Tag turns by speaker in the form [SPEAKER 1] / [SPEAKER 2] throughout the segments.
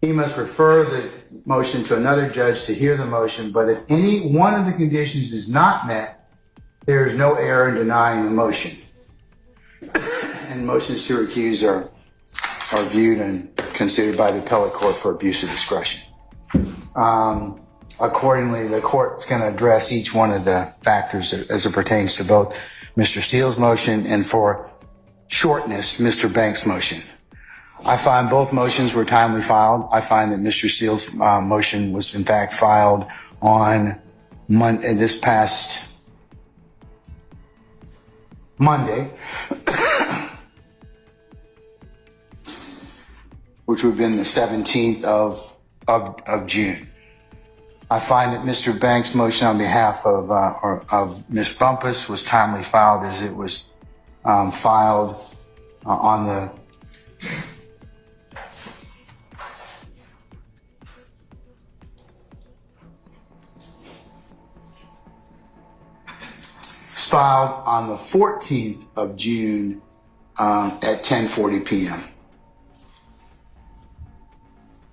[SPEAKER 1] he must refer the motion to another judge to hear the motion, but if any one of the conditions is not met, there is no error in denying the motion. And motions to recuse are viewed and considered by the appellate court for abuse of discretion. Accordingly, the court is going to address each one of the factors as it pertains to both Mr. Steele's motion and, for shortness, Mr. Banks' motion. I find both motions were timely filed. I find that Mr. Steele's motion was in fact filed on this past Monday, which would have been the 17th of June. I find that Mr. Banks' motion on behalf of Ms. Bumpus was timely filed, as it was filed on the filed on the 14th of June at 10:40 p.m.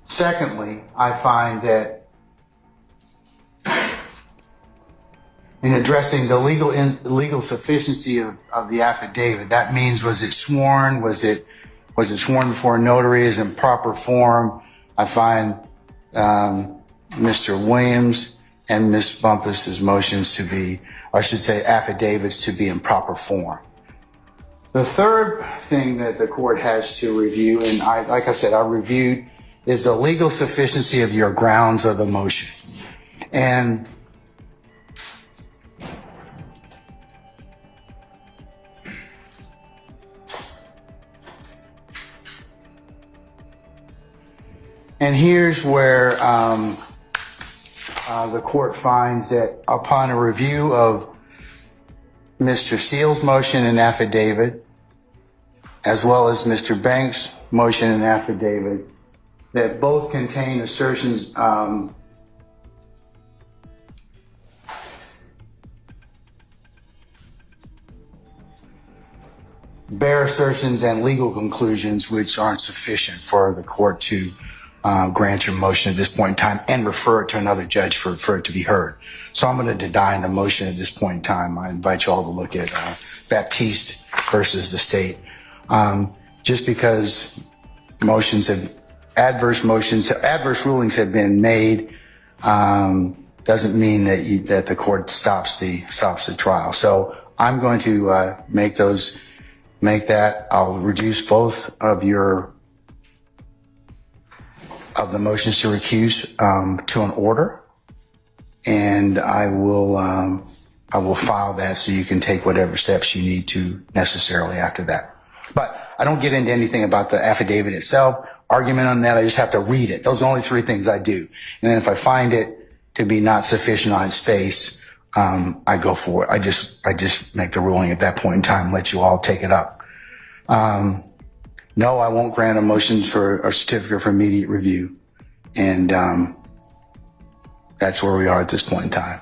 [SPEAKER 1] Secondly, I find that in addressing the legal sufficiency of the affidavit, that means, was it sworn? Was it sworn before a notary? Is in proper form? I find Mr. Williams and Ms. Bumpus's motions to be, or I should say affidavits, to be in proper form. The third thing that the court has to review, and like I said, I reviewed, is the legal sufficiency of your grounds of the motion. And here's where the court finds that upon a review of Mr. Steele's motion and affidavit, as well as Mr. Banks' motion and affidavit, that both contain assertions bare assertions and legal conclusions which aren't sufficient for the court to grant your motion at this point in time and refer it to another judge for it to be heard. So I'm going to deny the motion at this point in time. I invite you all to look at Baptiste versus the state. Just because adverse rulings have been made doesn't mean that the court stops the trial. So I'm going to make that. I'll reduce both of the motions to recuse to an order, and I will file that so you can take whatever steps you need to necessarily after that. But I don't get into anything about the affidavit itself, argument on that. I just have to read it. Those are the only three things I do. And then if I find it to be not sufficient on its face, I go for it. I just make the ruling at that point in time, let you all take it up. No, I won't grant a motion for a certificate for immediate review. And that's where we are at this point in time.